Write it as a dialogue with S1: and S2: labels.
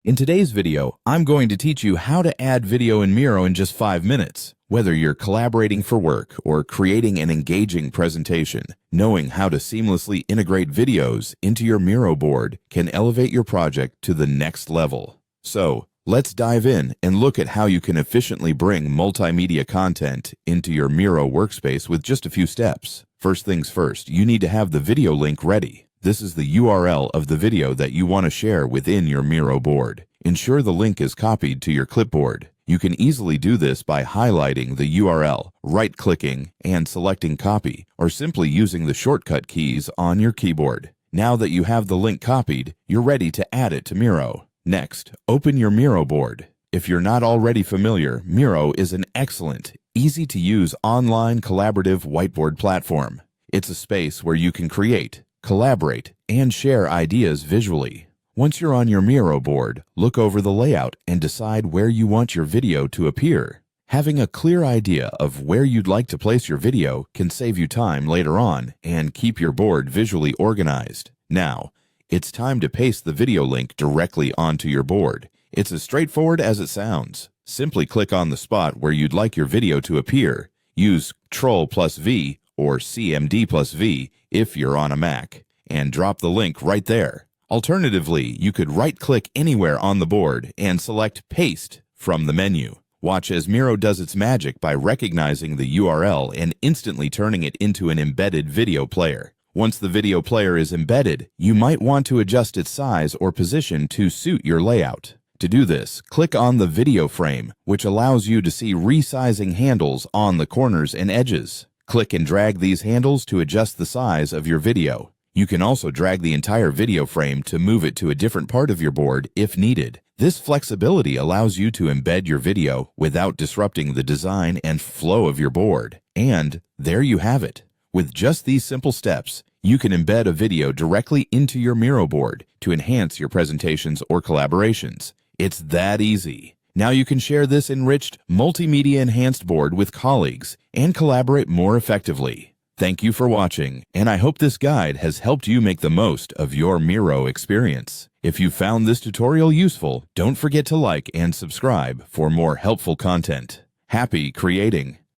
S1: In today's video, I'm going to teach you how to add video in Miro in just 5 minutes. Whether you're collaborating for work or creating an engaging presentation, knowing how to seamlessly integrate videos into your Miro board can elevate your project to the next level. So, let's dive in and look at how you can efficiently bring multimedia content into your Miro workspace with just a few steps. First things first, you need to have the video link ready. This is the URL of the video that you want to share within your Miro board. Ensure the link is copied to your clipboard. You can easily do this by highlighting the URL, right-clicking, and selecting copy, or simply using the shortcut keys on your keyboard. Now that you have the link copied, you're ready to add it to Miro. Next, open your Miro board. If you're not already familiar, Miro is an excellent, easy-to-use online collaborative whiteboard platform. It's a space where you can create, collaborate, and share ideas visually. Once you're on your Miro board, look over the layout and decide where you want your video to appear. Having a clear idea of where you'd like to place your video can save you time later on and keep your board visually organized. Now, it's time to paste the video link directly onto your board. It's as straightforward as it sounds. Simply click on the spot where you'd like your video to appear. Use Ctrl+V or CMD+V if you're on a Mac, and drop the link right there. Alternatively, you could right-click anywhere on the board and select Paste from the menu. Watch as Miro does its magic by recognizing the URL and instantly turning it into an embedded video player. Once the video player is embedded, you might want to adjust its size or position to suit your layout. To do this, click on the video frame, which allows you to see resizing handles on the corners and edges. Click and drag these handles to adjust the size of your video. You can also drag the entire video frame to move it to a different part of your board if needed. This flexibility allows you to embed your video without disrupting the design and flow of your board. And there you have it. With just these simple steps, you can embed a video directly into your Miro board to enhance your presentations or collaborations. It's that easy. Now you can share this enriched, multimedia-enhanced board with colleagues and collaborate more effectively. Thank you for watching, and I hope this guide has helped you make the most of your Miro experience. If you found this tutorial useful, don't forget to like and subscribe for more helpful content. Happy creating!